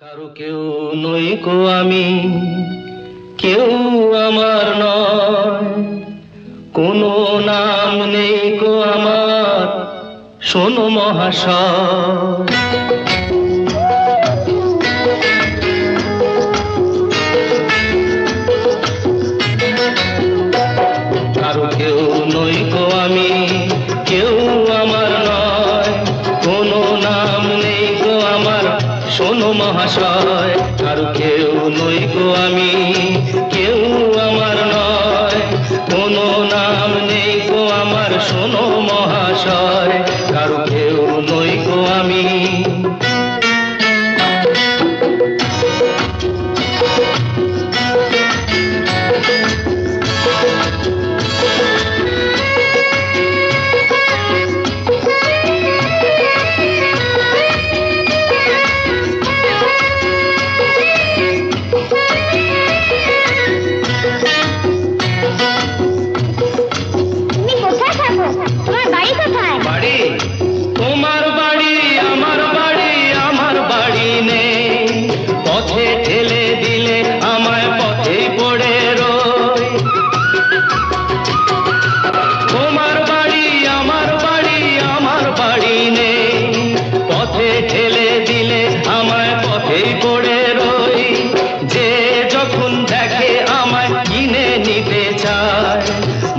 কারো কেউ নই কো আমি, কেউ আমার নয়, কোনো নাম নেই কো আমার, শোনো মহাশয়। কারো কেউ নই কো আমি, কেউ আমার নয়, কোনো নাম নেই কো আমার, শোনো মহাশয়। কারো কেউ নই কো আমি, কেউ আমার নয়, কোনো নাম নেই কো আমার, শোনো মহাশয়। কারো কেউ নই কো আমি।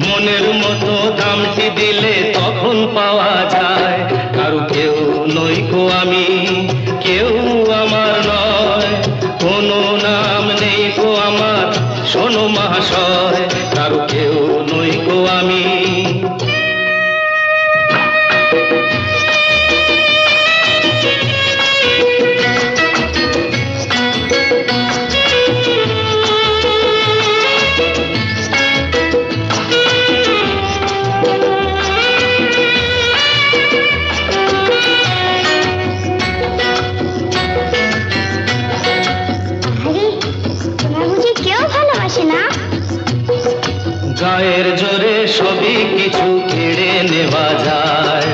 মনের মতো দামটি দিলে তখন পাওয়া যায়। কারো কেউ নই কো আমি, কেউ আমার নয়, কোনো নাম নেই কো আমার, শোনো মহাশয়। কারো কেউ নই কো আমি। গায়ের জোরে সবই কিছু কেড়ে নেওয়া যায়,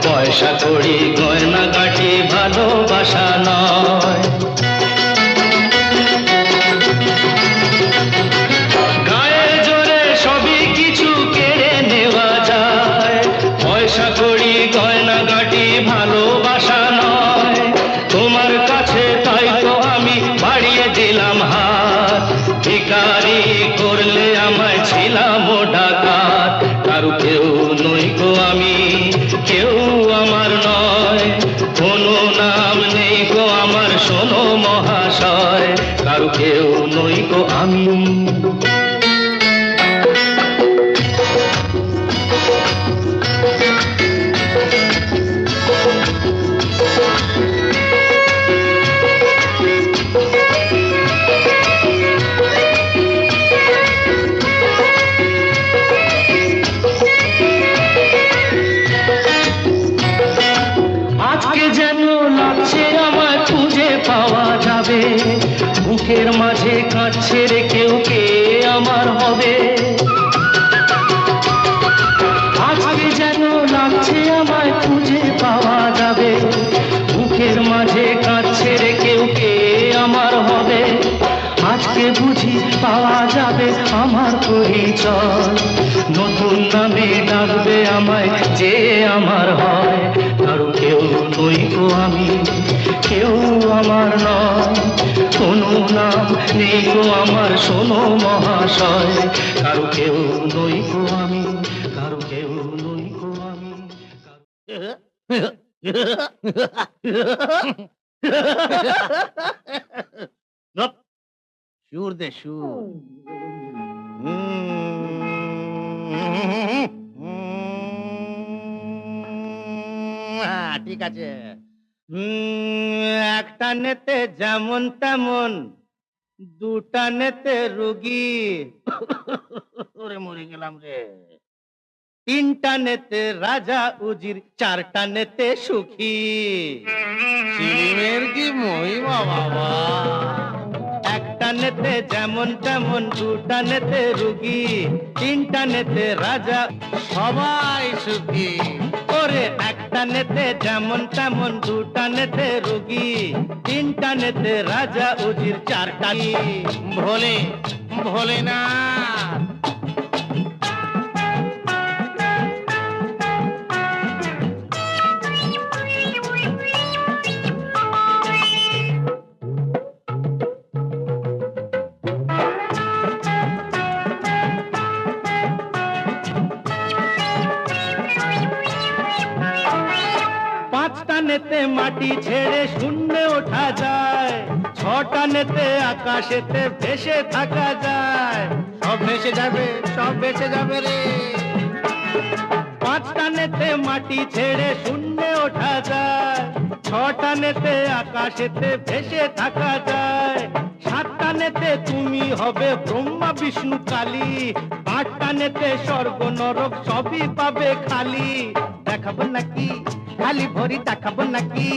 পয়সা কড়ি গয়না গাটি ভালোবাসা নয়। গায়ের জোরে সবই কিছু কেড়ে নেওয়া যায়, পয়সা কড়ি গয়না গাটি ভালোবাসা নয়। তোমার কাছে তাই তো আমি বাড়িয়ে দিলাম হাত, ভিখারি করলে আমায় ছিলাম ডাকাত। কারো কেউ নই গো আমি, কেউ আমার নয়, কোনো নাম নেই গো আমার, শোনো মহাশয়। কারো কেউ নই গো আমি। বুকের মাঝে কাঁদছে রে কেউ, কে আমার হবে? আজকে যেন লাগছে আমায় খুঁজে পাওয়া যাবে, বুকের মাঝে কাঁদছে রে কেউ, কে আমার হবে? আজকে বুঝি পাওয়া যাবে আমার পরিচয়, নতুন নামে ডাকবে আমায় যে আমার হয়। কারো কেউ নই গো আমি, কেউ আমার নয়, কোনো নাম নেই গো আমার, শোনো মহাশয়। কারো কেউ নই গো আমি, কারো কেউ নই গো আমি। সুর দে সুর। ঠিক আছে। একটা নেতে যেমন তেমন, দুটা নেতে রুগী, ওরে মরে গেলাম রে। তিনটা নেতে রাজা উজির, চারটা নেতে সুখী। সিলিমের কি মহিমা বাবা! একটা নেতে যেমন তেমন, দুটা নেতে রুগী, তিনটা নেতে রাজা, সবাই সুখী। ওরে একটা একটানেতে যেমন তেমন, দুটানেতে রোগী, তিনটানেতে রাজা উজির, চারটা ভোলে ভোলেনাথ। পাঁচটানেতে মাটি ছেড়ে শূন্যে ওঠা যায়, ছটানেতে আকাশেতে ভেসে থাকা যায়। সব ভেসে যাবে, সব ভেসে যাবে রে। পাঁচটানেতে মাটি ছেড়ে শূন্যে ওঠা যায়, ছটানেতে আকাশেতে ভেসে থাকা যায়। সাতটানেতে তুমি হবে ব্রহ্মা বিষ্ণু কালী, আটটানেতে স্বর্গ নরক সবই পাবে খালি। দেখাবো নাকি খালি ভরি, দেখাবো নাকি,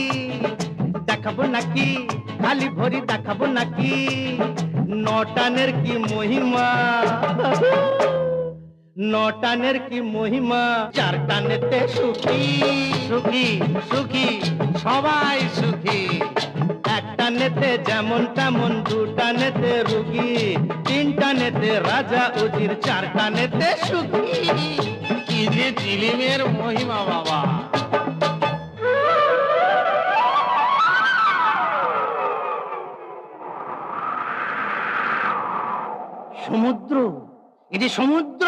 দেখাবো নাকি খালি ভরি, দেখাবো নাকি। নটানের কি মহিমা, নটানের কি মহিমা, চারটানেতে সুখী সুখী সুখী সবাই সুখী। একটানেতে যেমন তেমন, দুটানেতে রুগী, তিনটানেতে রাজা উজির, চারটানেতে সুখী। কি যে চিলিমের মহিমা বাবা। সমুদ্র, এই যে সমুদ্র,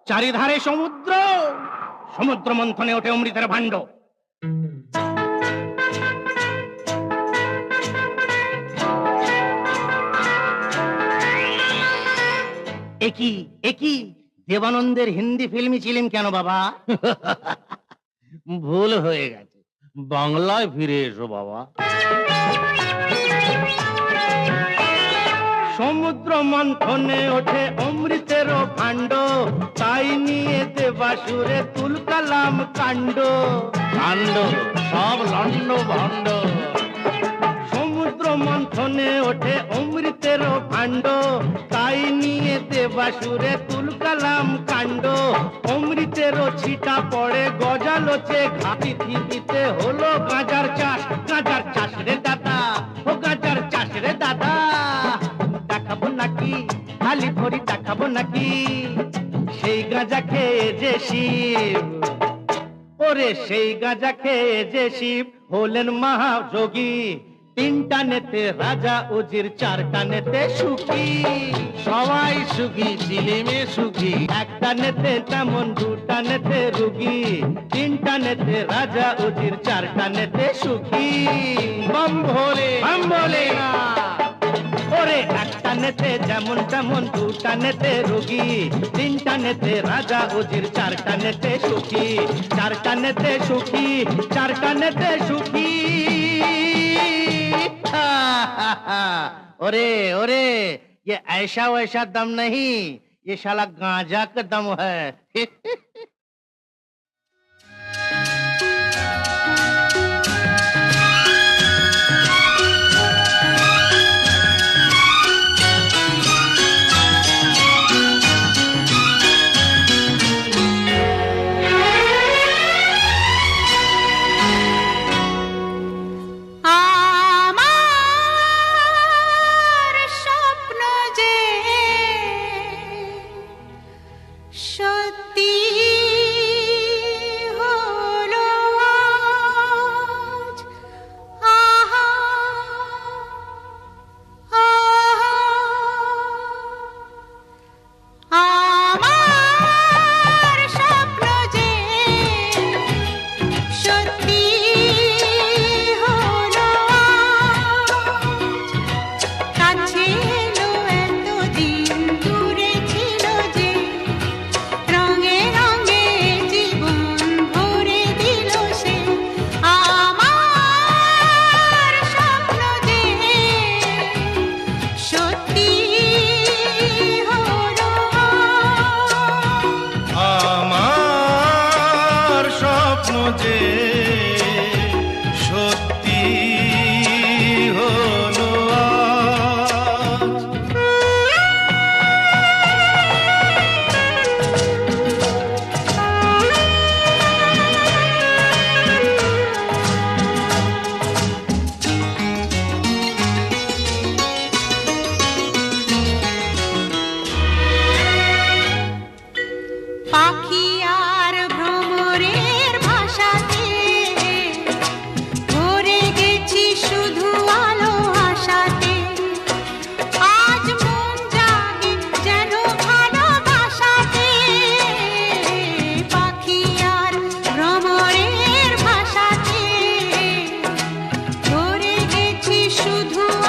চারিধারে সমুদ্র। সমুদ্র মন্থনে ওঠে অমৃতের ভাণ্ড। একই একই দেবানন্দের হিন্দি ফিল্মি চিলিম কেন বাবা? ভুল হয়ে গেছে, বাংলায় ফিরে এসো বাবা। সমুদ্র মন্থনে ওঠে অমৃতের ভাণ্ড, তাই নিয়ে দেবাসুরে তুলকালাম কাণ্ড। কাণ্ড সব লন্ড ভণ্ড। সমুদ্র মন্থনে ওঠে অমৃতের ভাণ্ড, তাই নিয়ে দেবাসুরে তুলকালাম কাণ্ড। অমৃতেরও ছিটা পড়ে গজালোচে ঘাটি, পৃথিবীতে হলো গাঁজার চাষ, গাঁজার চাষ রে দাদা, ও গাঁজার চাষ রে দাদা। দেখাবো নাকি খালি ভরি, দেখাবো নাকি সেই গাঁজা খেয়ে যে শিব, ওরে সেই গাঁজা খেয়ে যে শিব হলেন মহাযোগী। তিনটানেতে রাজা উজির, চারটানেতে সুখী, সবাই সুখী, চিলিমে সুখী। একটানেতে তেমন, দুটানেতে রুগী, তিনটানেতে রাজা উজির, চারটানেতে সুখী। বম ভোলে বম ভোলে। না। ওরে একটানেতে যেমন তেমন, দুটানেতে রোগী, তিনটানেতে রাজা উজির, চারটানেতে সুখী, চারটানেতে সুখী, চারটানেতে সুখী। ओरे ओरे, ये ऐसा वैसा दम नहीं, ये साला गांजा का दम है। সত্যি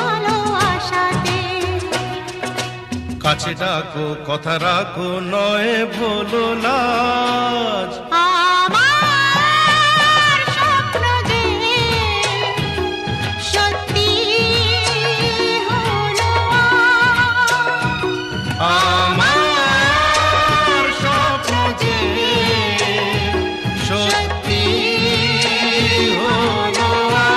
আলো আশাতে। কাছে ডাকো কথা রাখো নয় ভোলো লাজ। আমার স্বপ্ন যে সত্যি হলো আমার স্বপ্ন যে সত্যি হলো আজ।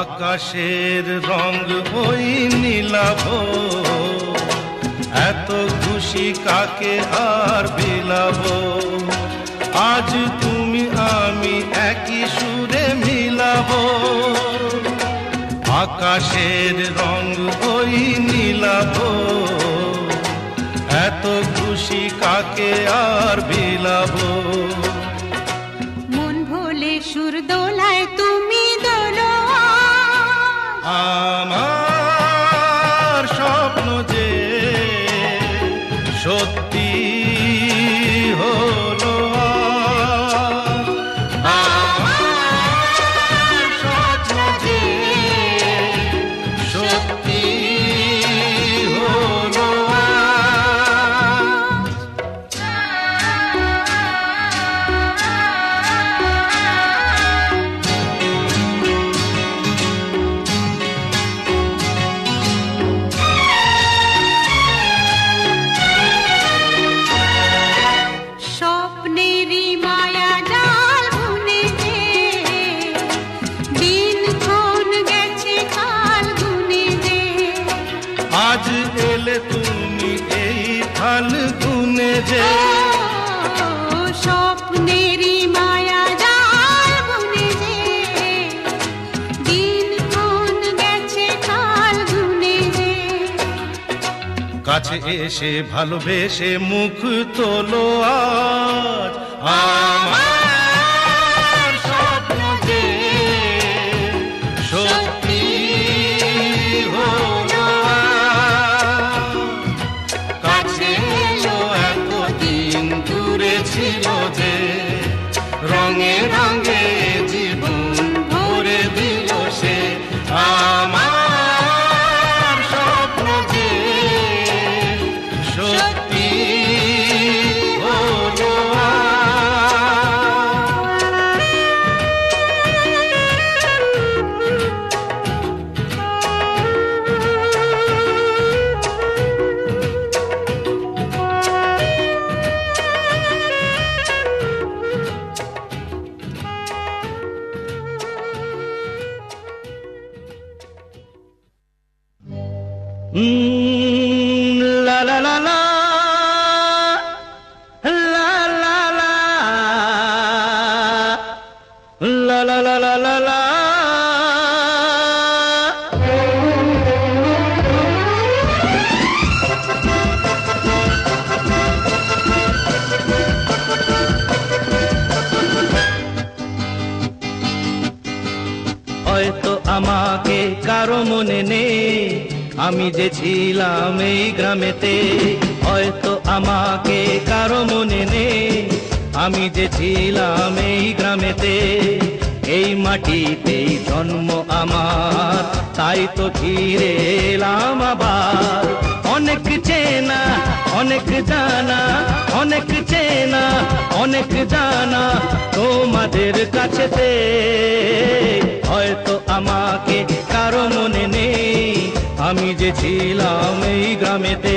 আকাশের রং ওই নীলাভ, এত খুশি কাকে আর বিলাব। আজ তুমি আমি একই সুরে মিলাব। আকাশের রং ওই নীলাভ, এত খুশি কাকে আর বিলাব। মন ভোলে সুর দোলায় তুমি দোলো আমার স্বপ্ন যে সত্যি হলো আজ। আমার স্বপ্ন যে সত্যি হলো আজ। স্বপ্নেরই মায়া জাল বুনে যে দিনক্ষণ গেছে কাল গুনে যে। আজ এলে তুমি এই ফাল্গুনে যে। স্বপ্নেরই মায়া জাল বুনে যে দিনক্ষণ গেছে কাল গুনে যে। কাছে এসে ভালোবেসে মুখ তোলো আজ। আমার স্বপ্ন যে সত্যি হলো আজ। কাছে এলো এতদিন দূরে ছিল যে, রঙে রঙে জীবন ভরে দিল সে। আমার স্বপ্ন যে সত্যি হলো লা লা লা লা লা লা লা লা লা লা লা লা লা। হয়তো আমাকে কারো মনে নেই, আমি যে ছিলাম এই গ্রামেতে। হয়তো আমাকে কারো মনে নেই, আমি যে ছিলাম এই গ্রামেতে। এই মাটিতেই জন্ম আমার, তাই তো ফিরে এলাম আবার। অনেক চেনা অনেক জানা, অনেক চেনা অনেক জানা তোমাদের কাছেতে। হয়তো আমাকে কারো মনে নেই, আমি যে ছিলাম এই গ্রামেতে।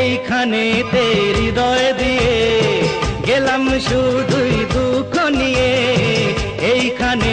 এইখানেতে হৃদয় দিয়ে গেলাম শুধুই দুঃখ নিয়ে। এইখানে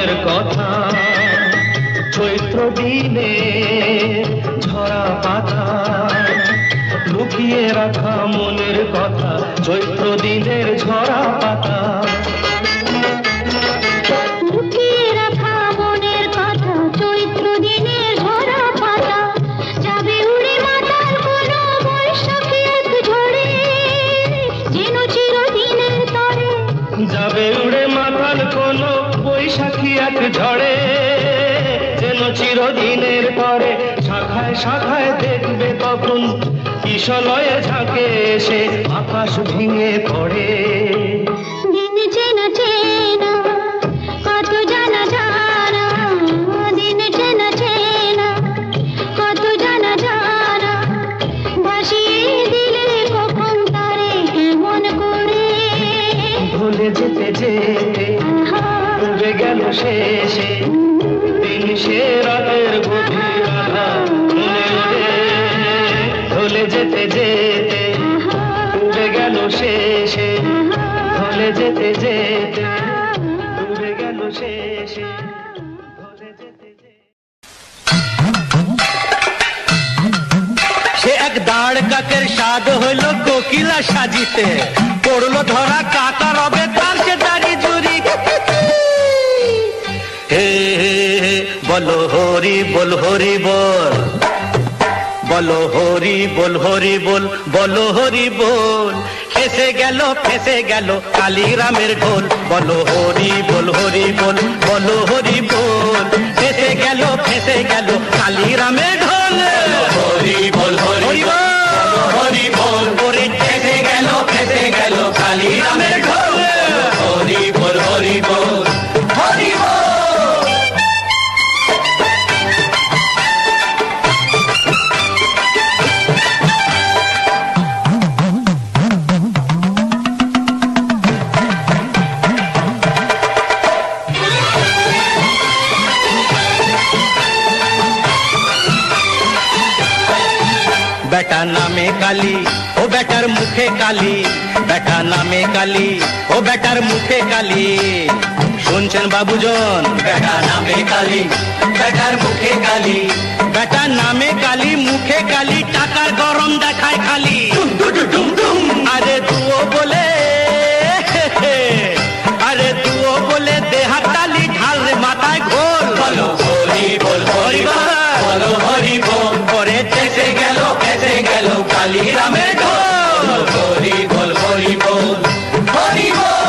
কথা, চৈত্র দিনে ঝরা পাতা, লুকিয়ে রাখা মনের কথা, চৈত্র দিনের ঝরা পাতা। লুকিয়ে রাখা মনের কথা, চৈত্র দিনের ঝরা পাতা, যাবে উড়ে মাতাল কোনো বৈশাখী এক ঝড়ে, যেন চিরদিনের তরে। যাবে উড়ে মাতাল কোনো বৈশাখী এক ঝড়ে, যেন চিরদিনের তরে। শাখায় শাখায় দেখবে তখন কিশলয়ে ঝাঁকে এসে আকাশ ভেঙে পড়ে। দিন চেনা চেনা কত জানা জানা, দিন চেনা চেনা কত জানা জানা, ভাসিয়ে দিলে কখন তারে কেমন করে। ভুলে যেতে যেতে ডুবে গেল শেষে দিন, সে রাতের গভীর আধার মনে ওঠে। ভুলে যেতে যেতে ডুবে গেল শেষে, ভুলে যেতে যেতে ডুবে গেল শেষে, ভুলে যেতে যেতে। সে এক দাঁড় কাকের স্বাদ হইল কোকিলা সাজিতে, পড়লো ধরা কাকা রবে তার সে দাড়ি জুড়ি। হে হে হে বলো হরি বল হরি বল, বলো হরি বল হরি বল, বলো হরি বল। ফেসে গেল কালীরামের ঢোল, বলো হরি বল হরি বল, বলো হরি বল। ফেসে গেল কালীরামের ঢোল, হরি বল হরি বল, হরি বল। ওরে ফেসে গেল কালীরামের ঢোল, হরি বল হরি বল, হরি বল। বেটা নামে কালী ও বেটার মুখে কালী, বেটা নামে কালী ও বেটার মুখে কালী। শুনছেন বাবুজন, বেটা নামে কালী বেটার মুখে কালী, বেটা নামে কালী মুখে কালী, টাকার গরম দেখায় খালি। আরে তুও বলে, আরে তুও বলে দেহাত তালি, ঢাল রে মাথায় ঘোল, বলো হরি বল হরি বল, বলো হরি বল। পরে ফেসে গেল কালীরামের ঢোল, হরি বল হরি বল, হরি বল।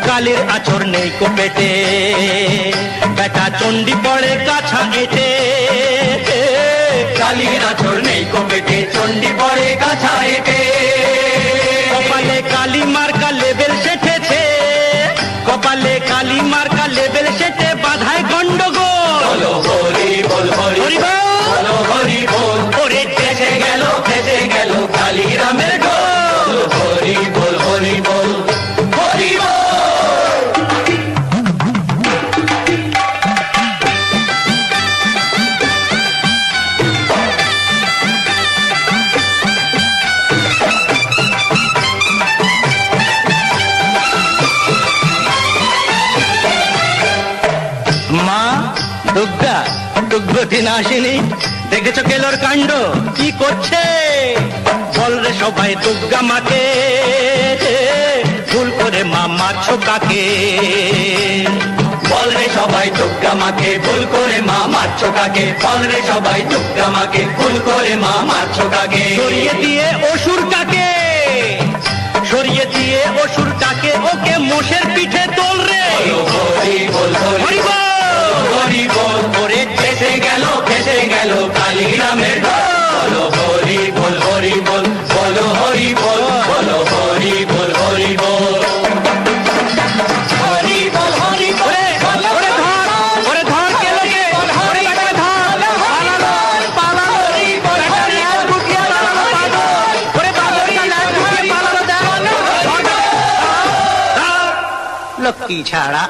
কালীর আচর নেই কো পেটে, বেটা চণ্ডী পড়ে কাছা এটে। কালীর আচর নেই কো পেটে, চণ্ডী পড়ে কাছা এটে। কপালে কালী মার্কা লেবেল সেটেছে, কপালে কালী মার্কা লেবেল সেটে, বাধায় গন্ডগোল, বলো হরি বল হরি বল, বলো হরি বল। ওরে ফেসে গেল কালীরামের ঢোল, হরি বল হরি বল, হরি বল। মা দুর্গা দুর্গতি নাশিনী, দেখেছো কেলোর কাণ্ড কি করছে? বল রে সবাই দুর্গা মাকে, ভুল করে মা মারছো কাকে? বল রে সবাই দুর্গা মাকে, ভুল করে মা মারছো কাকে? বল রে সবাই দুর্গা মাকে, ভুল করে মা মারছো কাকে? সরিয়ে দিয়ে অসুর কাকে, সরিয়ে দিয়ে অসুর কাকে, ওকে মোষের পিঠে তোল রে, হরি বল হরি বল, হরি বল। ওরে ফেসে গেল কালীরামের ঢোল, হরি বল হরি বল, বলো হরি বল, বলো হরি বল হরি বল, হরি বল হরি বল। ওরে ধর, ওরে ধর কে লোকে, ওরে বেটা ধর, পালালো পালালো, হরি বল হরি বল, ঢুকিয়ে পালালো পাগল, ওরে বাদরটা না ঢুকিয়ে পালালো, লক্ষ্মী ছাড়া।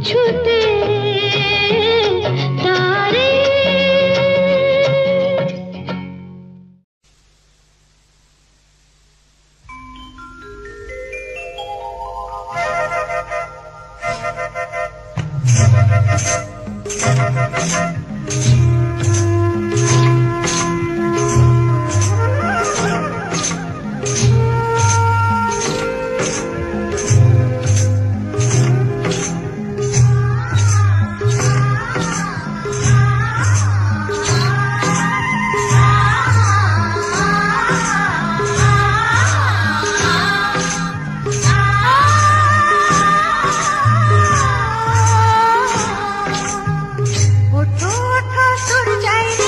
ছুটে তারে ওঠো ওঠো সূর্যাই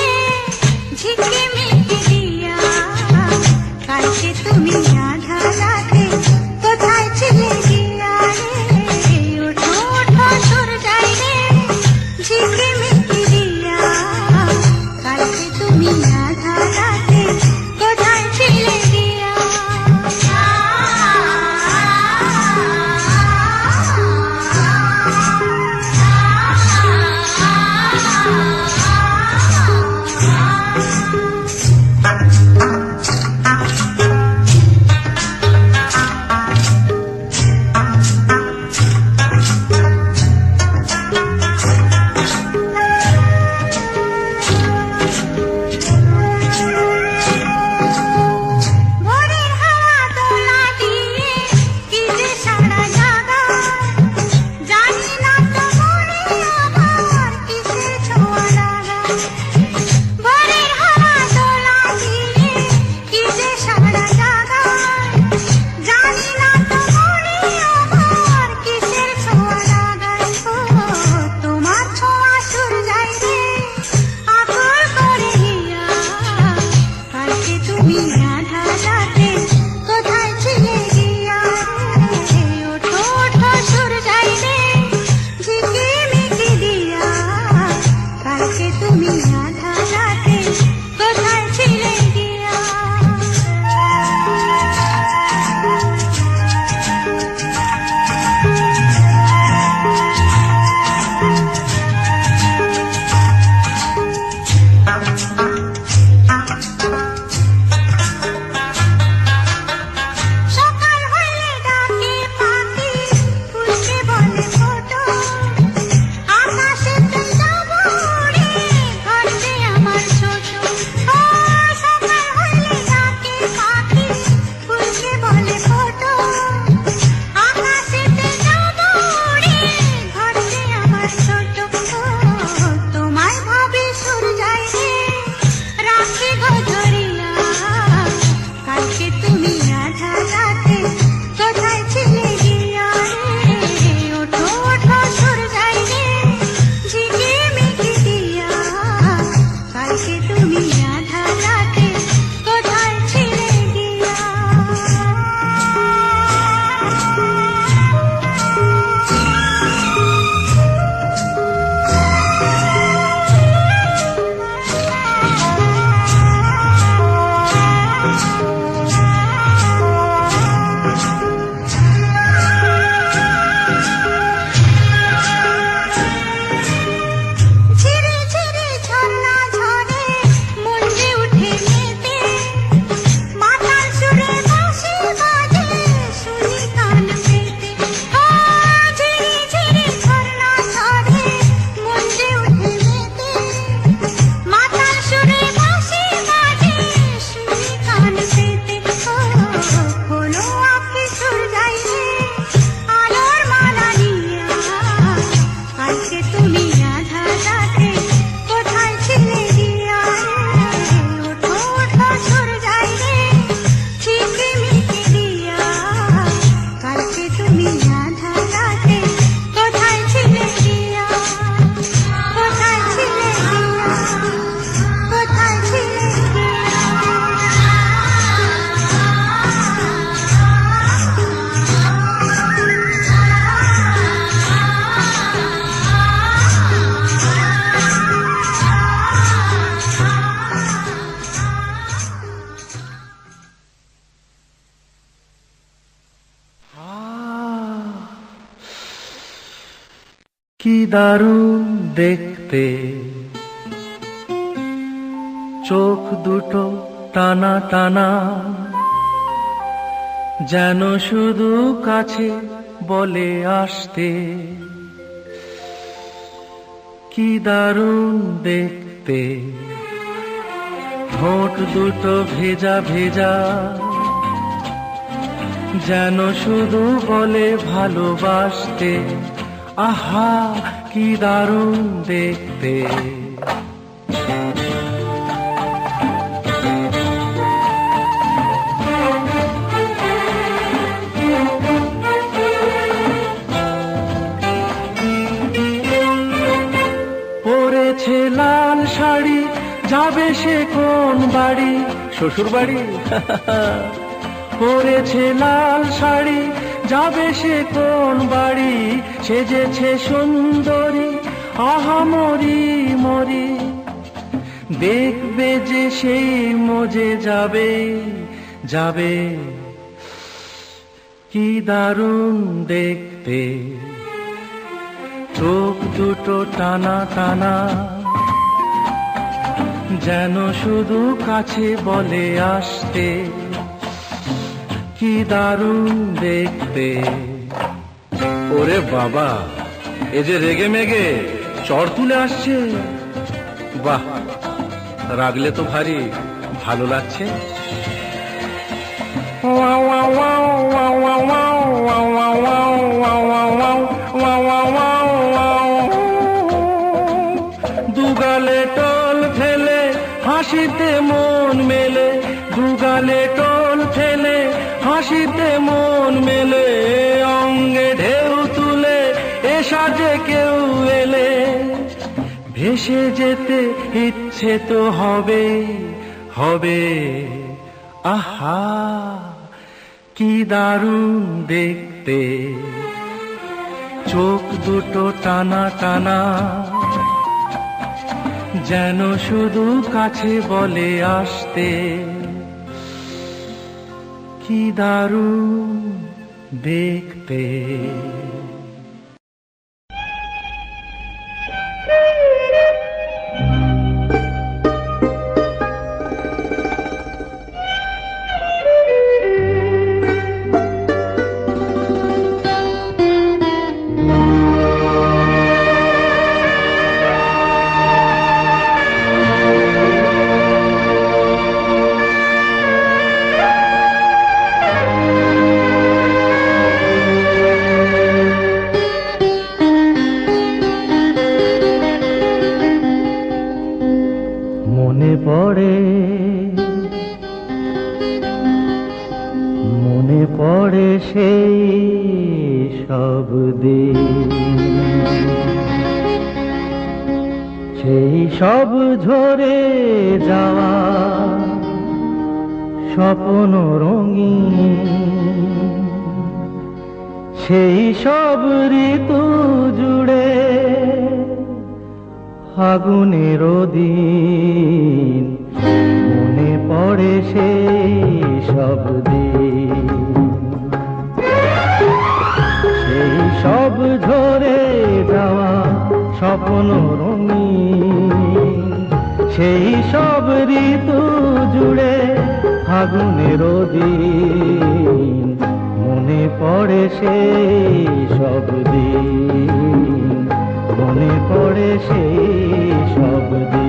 কি দারুণ দেখতে, চোখ দুটো টানা টানা, যেন শুধু কাছে বলে আসতে। কি দারুণ দেখতে, ঠোঁট দুটো ভেজা ভেজা, যেন শুধু বলে ভালোবাসতে। আহা কি দারুণ দেখতে। পরেছে লাল শাড়ি, যাবে সে কোন বাড়ি? শ্বশুর বাড়ি। পরেছে লাল শাড়ি, যাবে সে কোন বাড়ি? সেজেছে সুন্দরী, আহা মরি মরি, দেখবে যে সেই মজে যাবে যাবে। কি দারুণ দেখতে, চোখ দুটো টানা টানা, যেন শুধু কাছে বলে আসতে। কি দারুণ দেখতে। ওরে বাবা, এ যে রেগে মেগে চড় তুলে আসছে। বাহ, রাগলে তো ভারী ভালো লাগছে। দুগালে টোল ফেলে হাসিতে মন মেলে, দুগালে টোল ফেলে হাসিতে মন মেলে, অঙ্গে ঢেউ তুলে এ সাজে কেউ এলে। ভেসে যেতে ইচ্ছে তো হবে হবে। আহা কি দারুণ দেখতে, চোখ দুটো টানা টানা, যেন শুধু কাছে বলে আসতে। কি দারুণ দেখতে। মনে পড়ে সেই সব দিন, সেই সব ঝরে যাওয়া স্বপ্ন রঙিন, সেই সব ঋতু জুড়ে ফাগুনের দিন। মনে পড়ে সেই সব দিন, সেই সব ঝরে যাওয়া স্বপ্ন রঙিন, সেই সব ঋতু জুড়ে ফাগুনের দিন। মনে পড়ে সেই সব দিন, মনে পড়ে সেই সব দিন।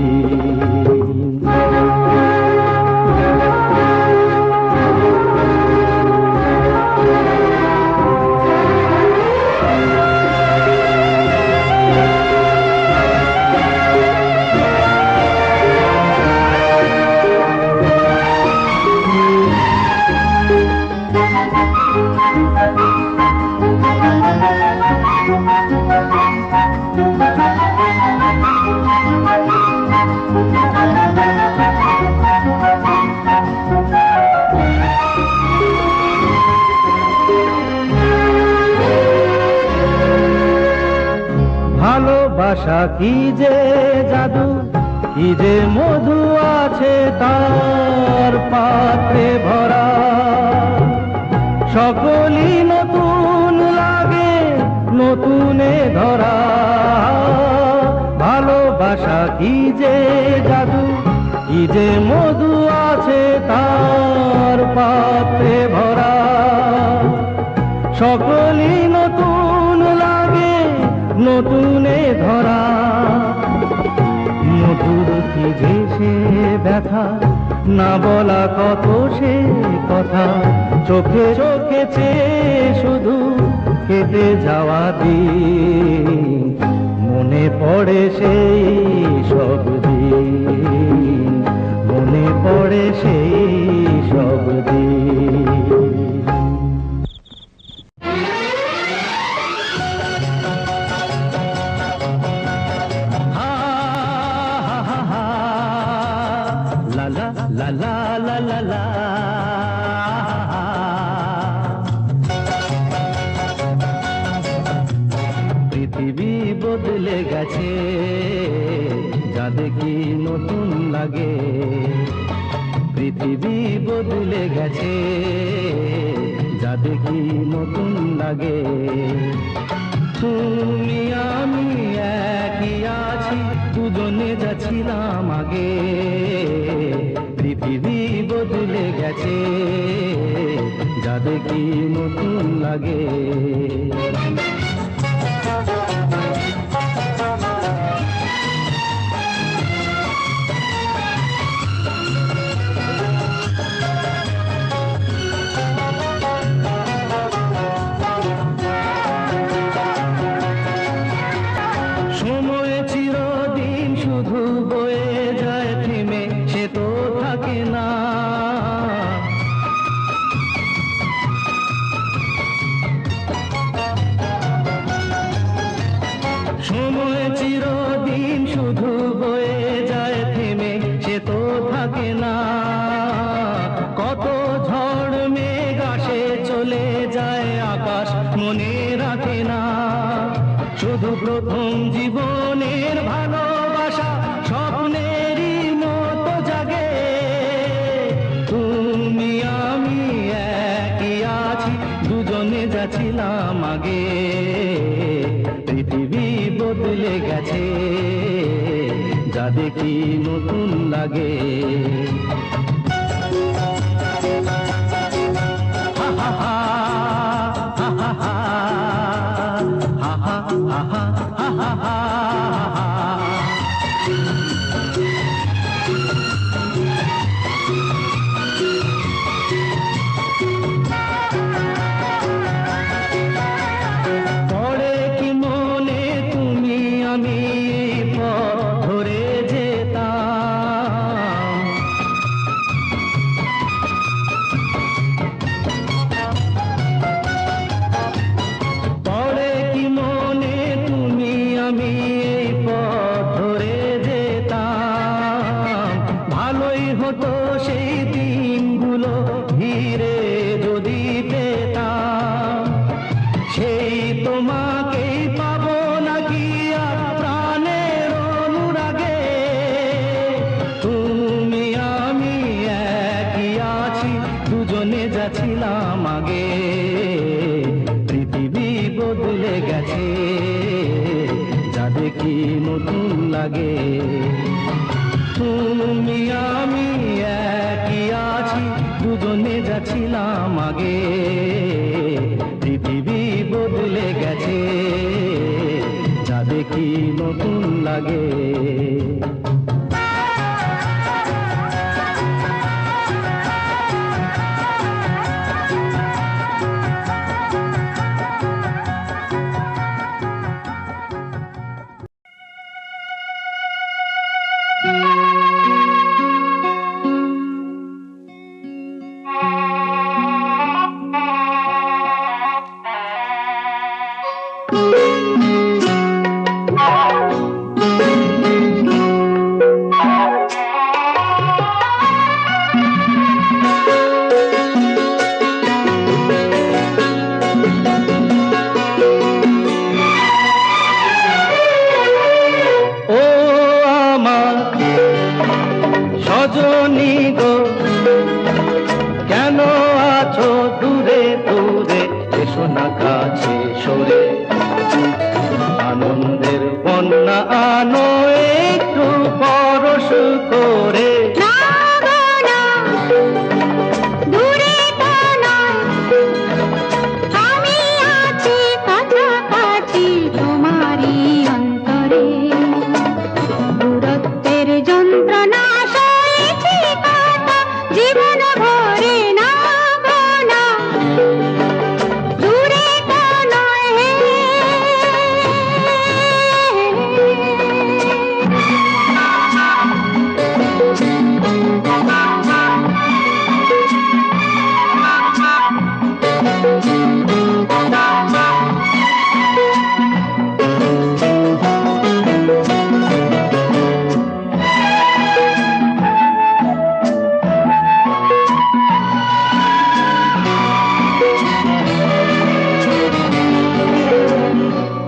ভালোবাসা কি যে জাদু, কি যে মধু আছে তার পাত্রে ভরা। সকলই নতুন লাগে নতুনে ধরা ভালোবাসা কি যে জাদু, কি যে মধু আছে তার পাত্রে ভরা। সকলই নতুন লাগে নতুনে ধরা, মধুর কি যে সে ব্যথা, না বলা কত সে কথা, চোখে চোখে চেয়ে শুধু কেটে যাওয়া দিন, মনে পড়ে সেই সব দিন, মনে পড়ে সেই সব দিন। La la la la la, পৃথিবী বদলে গেছে যা দেখি নতুন লাগে, পৃথিবী বদলে গেছে যা দেখি নতুন লাগে। তুমি আমি একই আছি, দুজনে যাচ্ছিলাম আগে, পৃথিবী বদলে গেছে যা দেখি নতুন লাগে। সময় চিরদিন শুধু বয়ে যায় থেমে, সে তো থাকে না। সময় চিরদিন শুধু বয়ে যায় থেমে, সে তো থাকে না। কত ঝড় মেঘ আসে চলে যায় আকাশ মনে রাখে না। শুধু প্রথম জীবনের ভালোবাসা স্বপ্নেরই মতো জাগে, তুমি আমি একই আছি, দুজনে যাচ্ছিলাম আগে, পৃথিবী বদলে গেছে যা দেখি নতুন লাগে। হা হা হা হা হা হা ha ha ha ha ha ha ha. পড়ে কি মনে তুমি আমি পথ ধরে যেতাম, পড়ে কি মনে তুমি আমি পথ ধরে যেতাম। ভালোই হতো সেই দিনগুলো ধীরে যদি পেতাম, সেই তোমাকেই পাবো নাকি আর প্রাণের অনুরাগে। তুমি আমি একই আছি, দুজনে যাচ্ছিলাম আগে, পৃথিবী বদলে গেছে যা দেখি নতুন লাগে। তুমি আমি একই আছি, দুজনে যাচ্ছিলাম আগে, পৃথিবী বদলে গেছে যা দেখি নতুন লাগে। কন্যা আনো একটু পরশ করে। না গো না, দূরে তো নয়, আমি আছি কাছাকাছি তোমারই অন্তরে। দূরত্বের যন্ত্রণা সয়েছি কত জীবন ভরে। না গো না, দূরে তো নয় হে।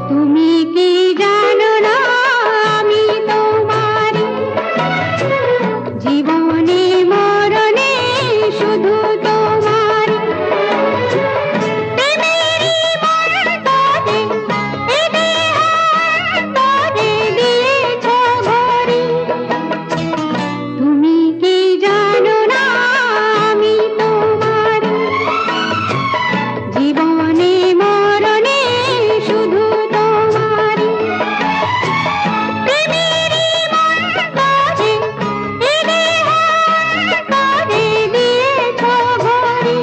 তুমি কি জানো না আমি তোমারি, জীবনে মরণে শুধু তোমারি। প্রেমেরই মন্তরে এ দেহান্তরে দিয়েছ ঘরে। তুমি কি জানো না আমি তোমারি, জীবনে মরণে শুধু তোমারি। প্রেমেরই মন্তরে এ দেহান্তরে দিয়েছ ঘরে।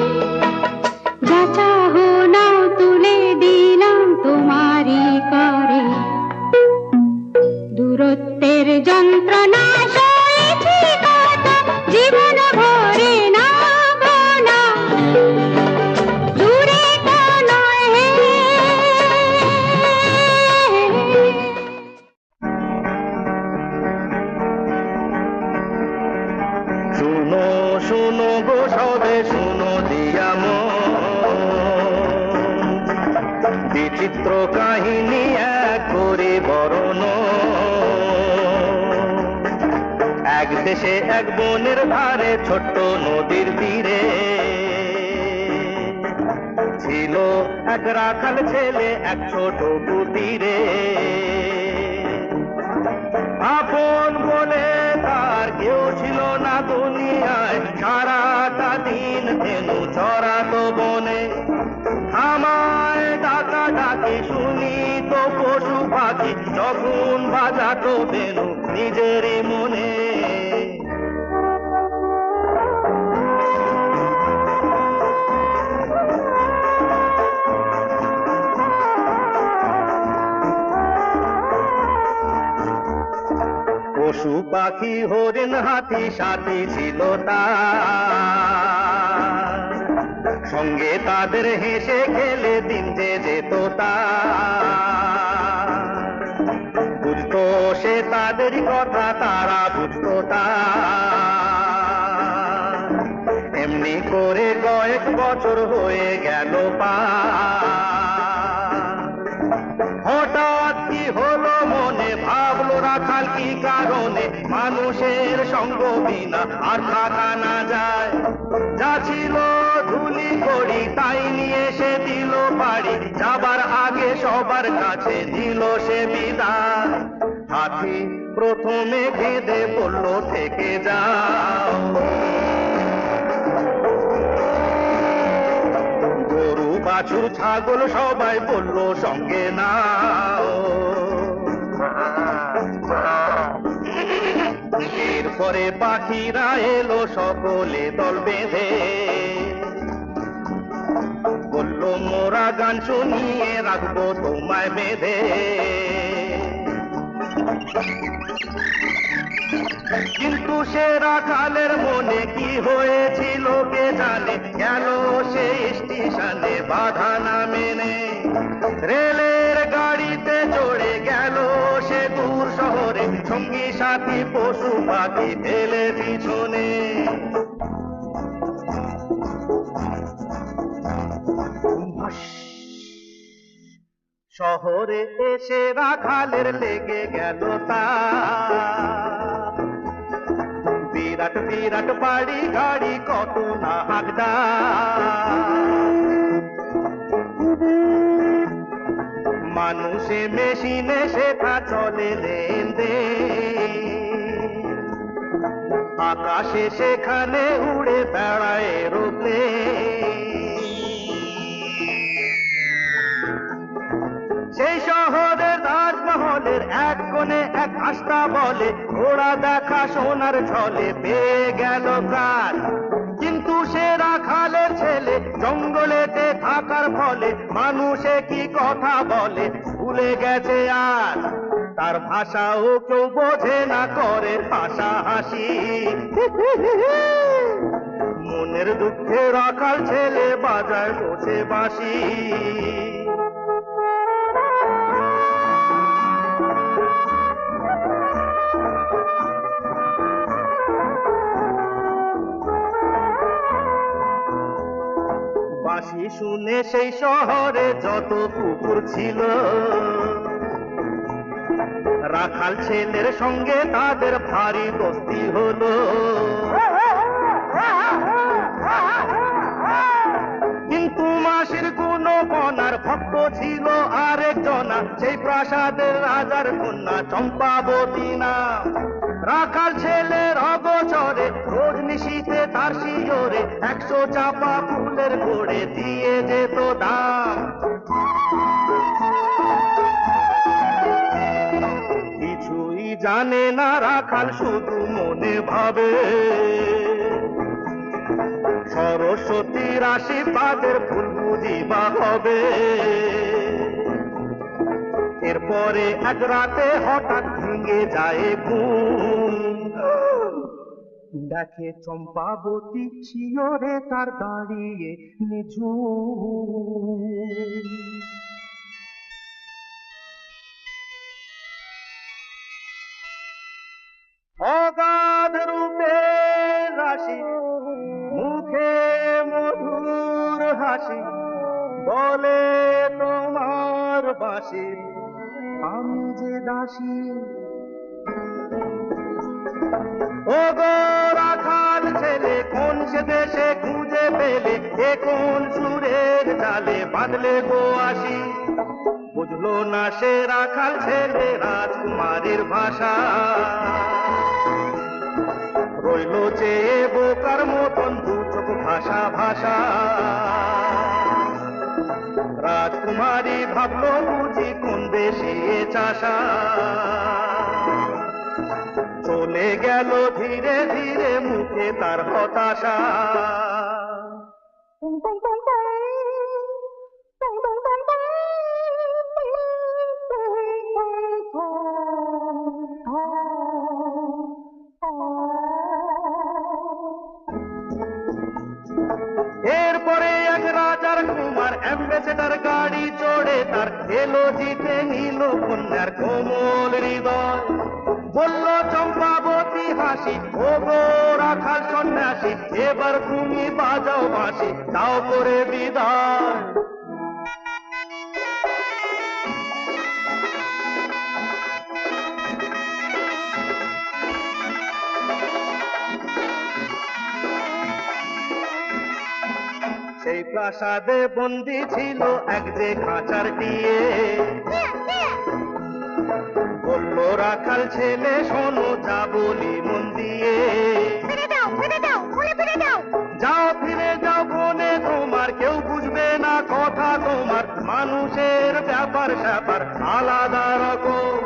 যা চাহো নাও তুলে দিলাম তোমারই করে। দূরত্বের যন্ত্রণা সয়েছি কত জীবন ভরে। না গো না, দূরে তো নয় হে। শুনো শুনো গো সবে শুনো দিয়া মন, বিচিত্র কাহিনী এক করে বরণ। এক দেশে এক বনের ধারে ছোট্ট নদীর তীরে ছিল এক রাখাল ছেলে এক ছোট কুটিরে। আপন বলে তার কেউ ছিল না দুনিয়ায়, সারাটা দিন ধেনু চড়াতো বনে। আমায় ডাকা ডাকি শুনি তো পশু পাখি যখন বাজাতো ধেনু নিজেরই মনে। পশু পাখি হরিণ হাতি সাথী ছিল তার, সঙ্গে তাদের হেসে খেলে দিন যে যেত তার। বুঝতো সে তাদের কথা, তারা বুঝতো তার। এমনি করে কয়েক বছর হয়ে গেল পার। হঠাৎ কি হলো মনে, ভাবলো রাখাল কি কারণে মানুষের সঙ্গ বিনা আর থাকা না যায়। যা ছিল ধুলি করি তাই নিয়ে সে দিল বাড়ি, যাবার আগে সবার কাছে দিল সে বিদায়। হাতি প্রথমে কেঁদে বলল থেকে যাও, গরু বাছুর ছাগল সবাই বলল সঙ্গে নাও। এরপরে পাখিরা এলো সকলে দল বেঁধে, বলল মোরা গান শুনিয়ে রাখবো তোমায় বেঁধে। কিন্তু সে রাখালের মনে কি হয়েছিল কে জানে, গেল সে স্টেশনে বাধা না মেনে। রেলের গাড়িতে চড়ে গেল সে দূর শহরে, সঙ্গী সাথী পশু পাখি ফেলে পিছনে। শহরে এসে রাখালের লেগে গেল তার, বিরাট বিরাট বাড়ি গাড়ি কত না হাঁকডাক। মানুষে মেশিনে শেখা চলে লেনদেন, আকাশে সেখানে উড়ে বেড়ায় এরোপ্লেন। সেই শহরের তাজমহলের এক কোণে এক আস্তা বলে ঘোড়া দেখা সোনার ছলে পেয়ে গেল কাজ। কিন্তু সে রাখালের ছেলে জঙ্গলেতে থাকার ফলে মানুষে কি কথা বলে ভুলে গেছে আজ। তার ভাষাও কেউ বোঝে না, করে ভাষা হাসি। মনের দুঃখে রাখাল ছেলে বাজায় বসে বাঁশি। বাঁশি শুনে সেই শহরে যত কুকুর ছিল, রাখাল ছেলের সঙ্গে তাদের ভারী দোস্তি হলো। কিন্তু মাসির কোনো বনার ভক্ত ছিল আরেকজনা, সেই প্রাসাদের রাজার কন্যা চম্পাবতী নাম। রাখাল ছেলের অগোচরে রোজ নিশীথে তার শিয়রে 100 চাপা ফুলের গোড়ে দিয়ে যেত দাম। কিছুই জানে না রাখাল, শুধু মনে ভাবে সরস্বতীর আশীর্বাদের ফুল বুঝিবা হবে। এরপরে এক রাতে হঠাৎ ভেঙে যায় ঘুম, দেখে চম্পাবতী শিয়রে তার দাঁড়িয়ে নিঝুম। অগাধ রূপে রাশি, মুখে মধুর হাসি, বলে তোমার বাঁশি আমি যে দাসী। ও গো রাখাল ছেলে, কোন সে দেশে খুঁজে পেলে, এ কোন সুরের জালে বাঁধলে গো আসি। বুঝলো না সে রাখাল ছেলে রাজকুমারীর ভাষা, রইল চেয়ে বোকার মতন দু চোখ ভাষা ভাষা। রাজকুমারী ভাবলো বুঝি কোন দেশে চাষা, চলে গেল ধীরে ধীরে মুখে তার হতাশা। এরপরে এক রাজার কুমার অ্যাম্বাসেডর গাড়ি চড়ে তার এলো জিতে নিল কন্যার কোমল হৃদয়। বলল চম্পাবতী হাসি, ও গো রাখাল সন্ন্যাসী, এবার তুমি বাজাও বাঁশি, তাও করে বিদায়। সেই প্রাসাদে বন্দী ছিল এক যে খাঁচার টিয়ে, বলল রাখাল ছেলে শোনো যা বলি মন দিয়ে। যাও ফিরে যাও বনে তোমার, কেউ বুঝবে না কথা তোমার, মানুষের ব্যাপার স্যাপার আলাদা রকম।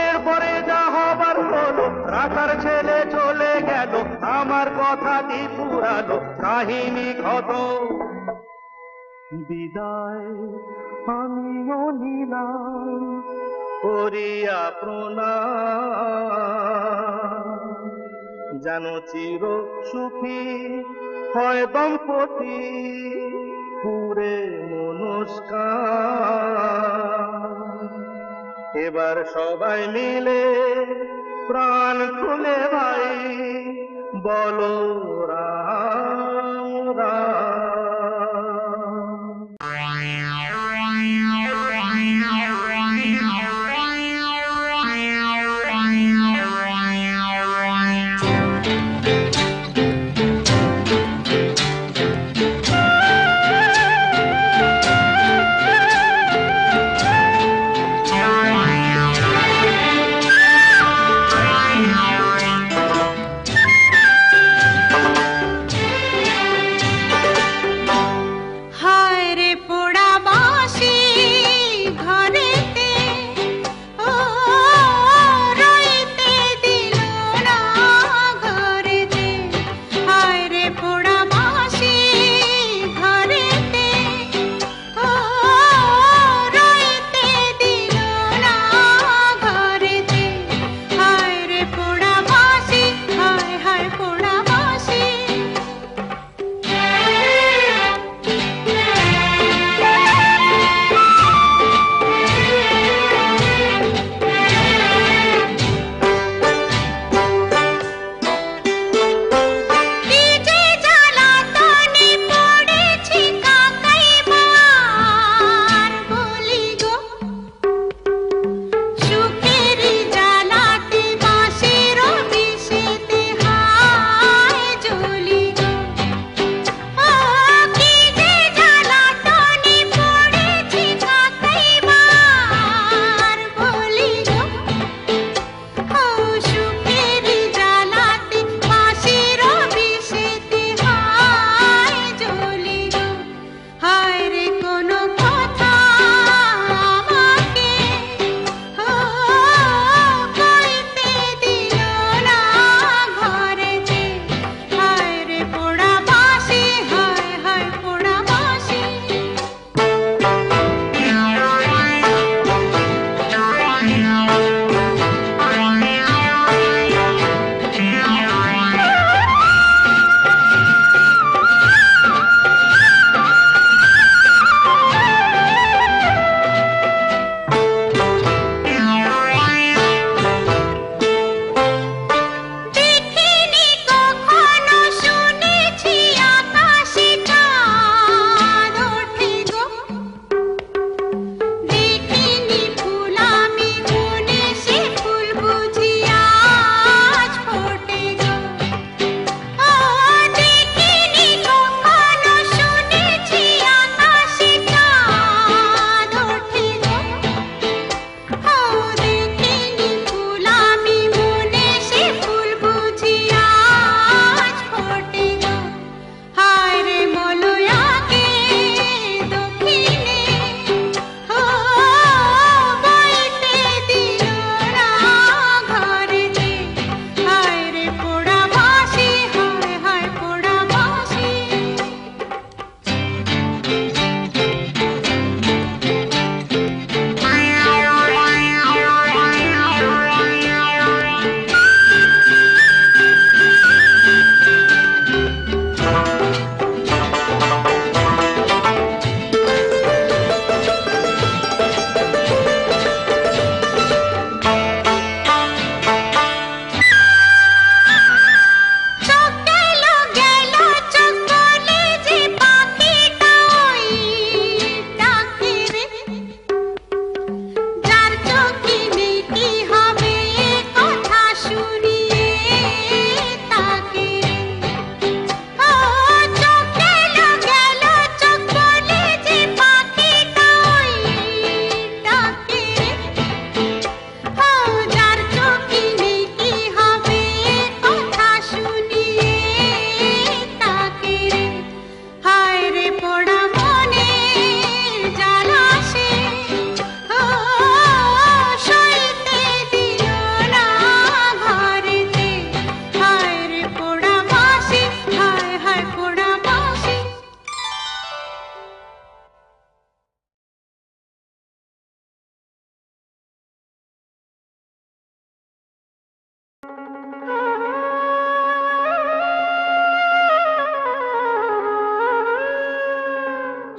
এরপরে যা হবার হলো, রাখাল ছেলে চলে গেল, আমার কথাটি পুরালো, কাহিনী খতম। বিদায় আমিও নিলাম করিয়া প্রণাম, যেন চির সুখী হয় দম্পতি পুরে মনস্কার। এবার সবাই মিলে প্রাণ খুলে ভাই বলো রাম রাম।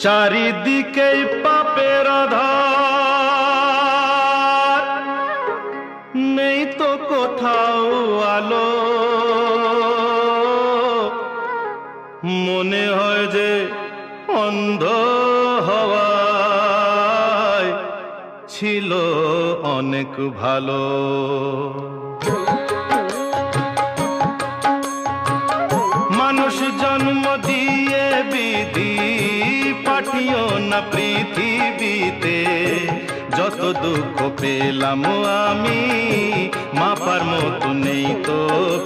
চারিদিকে পাপের আধার, নেই তো কোথাও আলো, মনে হয় যে অন্ধ হওয়ায় ছিল অনেক ভালো। মানুষ জন্ম দিয়ে বিধি পাঠিও না পৃথিবীতে, যত দুঃখ পেলাম আমি মাপার মতো নেই তো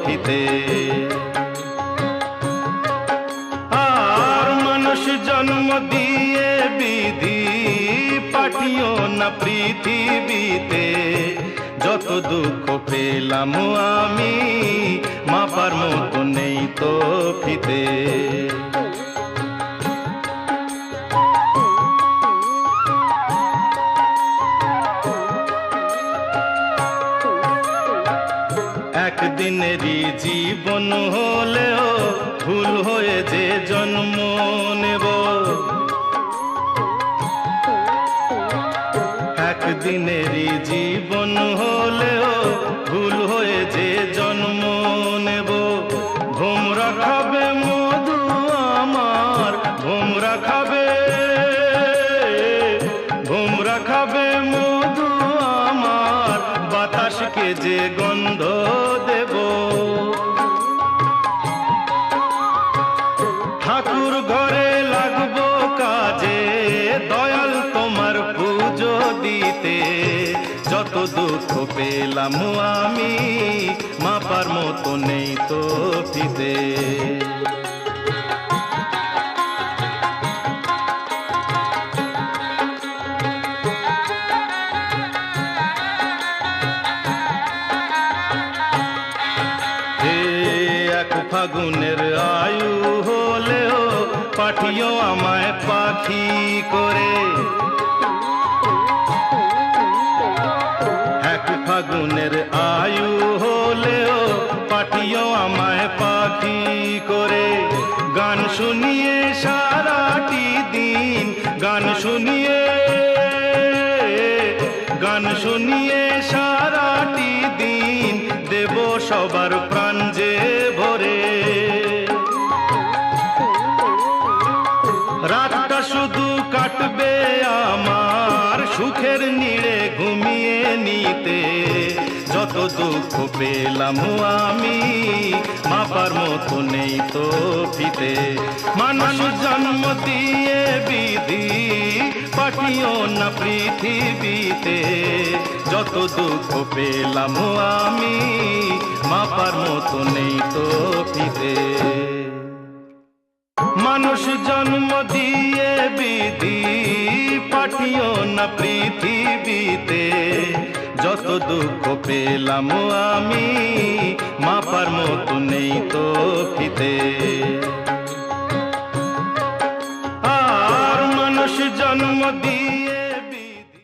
ফিতে। আর মানুষ জন্ম দিয়ে বিধি পাঠিও না পৃথিবীতে, যত দুঃখ পেলাম আমি মাপার মতো নেই তো ফিতে। একদিনেরই জীবন হলেও ভুল হয়ে যে জন্ম নেব, একদিনেরই জীবন হলেও ভুল হয়ে যে জন্ম নেব। ভোমরা খাবে মধু আমার, ভোমরা খাবে, ভোমরা খাবে মধু আমার, বাতাসকে যে গন্ধ দেব। ঠাকুর ঘরে লাগবো কাজে, দয়াল তোমার পুজো দিতে, যত দুঃখ পেলাম আমি মাপার মতো নেই তো ফিতে। এক ফাগুনের আয়ু হলেও পাঠিও আমায় পাখি করে, এক ফাগুনের আয়ু হলেও পাঠিও আমায় পাখি করে। গান শুনিয়ে সারাটি দিন, গান শুনিয়ে, গান শুনিয়ে সারাটি দিন দেব সবার প্রাণ যে ভরে। রাতটা শুধু কাটবে আমার সুখের নীড়ে ঘুমিয়ে নিতে, যত দুঃখ পেলাম আমি মাপার মতো নেই তো ফিতে। মানুষ জন্ম দিয়ে বিধি পাঠিও না পৃথিবীতে, যত দুঃখ পেলাম আমি মাপার মতো নেই তো ফিতে। মানুষ জন্ম দিয়ে বিধি পাঠিও না পৃথিবীতে, যত দুঃখ পেলাম আমি মাপার মতো নেই তো ফিতে। আর মানুষ জন্ম দিয়ে বিধি।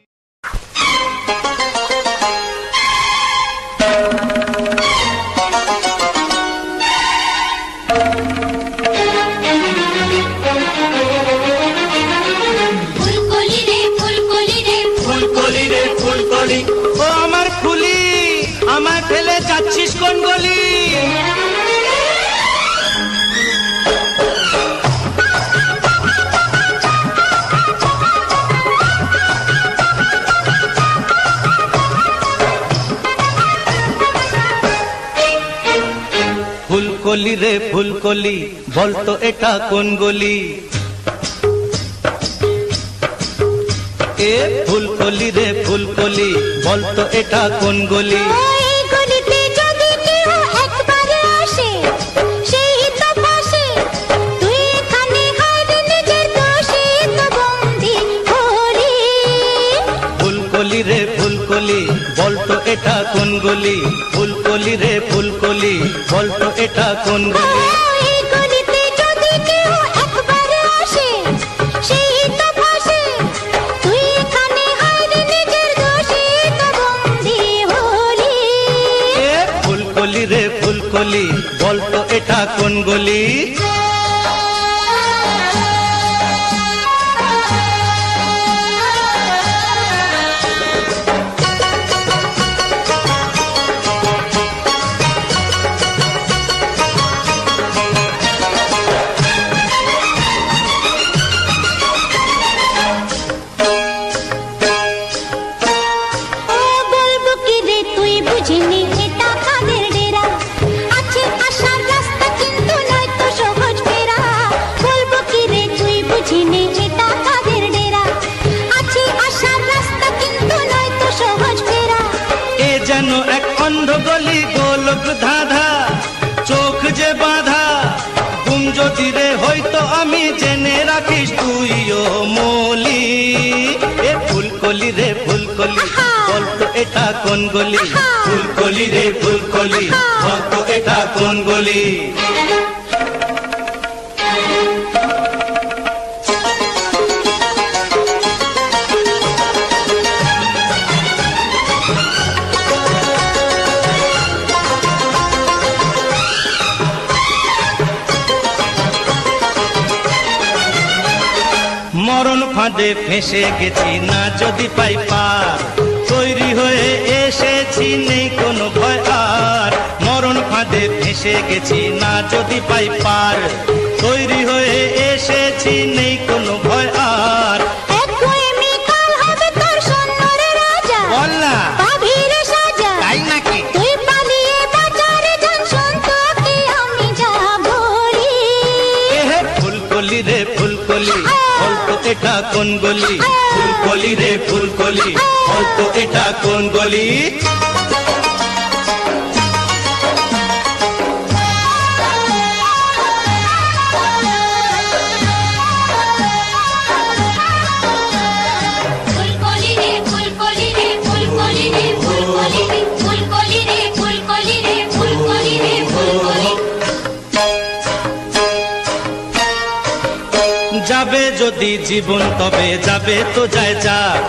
ও আমার ফুলি, আমায় ফেলে যাচ্ছিস কোন গলি? ফুলকলি রে ফুলকলি, বলতো এটা কোন গলি? এ ফুলকলি রে ফুলকলি, বলতো এটা কোন গলি? ওই গলিতে যদি কেউ একবার আসে, সেই তো ফাঁসে। তুই এখানে হার নিজের দোষে তো বন্দি হলি। ফুলকলি রে ফুলকলি, বলতো এটা কোন গলি? ফুলকলি রে ফুলকলি, বলতো এটা কোন গলি? ওই গলিতে যদি কেউ একবার আসে, সেই তো ফাঁসে। তুই এখানে হার নিজের দোষে তো বন্দি হলি। এ ফুলকলি ফুলকলি রে ফুলকলি, বলতো এটা কোন গলি? বলবো কি রে তুই বুঝিনি এটা কাদের ডেরা, আছে আসার রাস্তা কিন্তু নয়তো সহজ ফেরা। বলবো কি রে তুই বুঝিনি এটা কাদের ডেরা, আছে আসার রাস্তা কিন্তু নয়তো সহজ ফেরা। এ যেন এক অন্ধ গলি, গোলক ধাঁধা, চোখ যে বাঁধা। ঘুম যদি রে হয়তো আমি জেনে রাখিস তুইও মলি। এ ফুলকলি রে ফুলকলি, বলতো এটা কোন গলি? ফুলকলি রে ফুলকলি, বলতো এটা কোন গলি? মরণ ফাঁদে ফেঁসে গেছি না যদি পাই পার, তৈরি হয়ে এসেছি নেই কোনো ভয় আর। মরণ ফাঁদে ফেঁসে গেছি না যদি পাই পার, তৈরি হয়ে এসেছি নেই কোনো ভয় আর। একগুঁয়েমি কাল হবে তোর সৈন্যরে রাজা, বল না, পাভিরে সাজা। তাই নাকি? তুই পালিয়ে বাজারে যান, শোন তোকে আমি যা বলি। এহে ফুলকলি রে ফুলকলি, বলতো এটা কোন গলি? ফুলকলি রে ফুলকলি, বলতো এটা কোন গলি? ফুলকলি রে ফুলকলি রে ফুলকলি রে ফুলকলি রে ফুলকলি রে ফুলকলি রে ফুলকলি রে ফুলকলি। যাবে যদি জীবন তবে যাবে তো যায় যাক,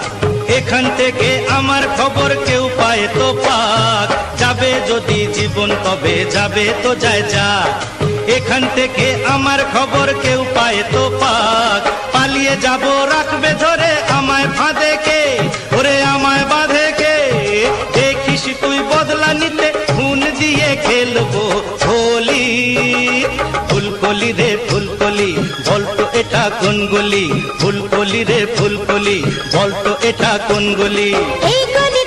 এখান থেকে আমার খবর কেউ পায় তো পাক। যাবে যদি জীবন তবে যাবে তো যায় যাক, এখান থেকে আমার খবর কেউ পায় তো পাক। পালিয়ে যাব রাখবে ধরে আমায় ফাঁদে কে, ওরে আমায় বাঁধে কে? দেখিস তুই বদলা নিতে খুন দিয়ে খেলবো হোলি। ফুলকলি রে ফুলকলি, বলতো এটা কোন গলি? ফুলকলি রে ফুলকলি, বলতো এটা কোন গলি? এই গলি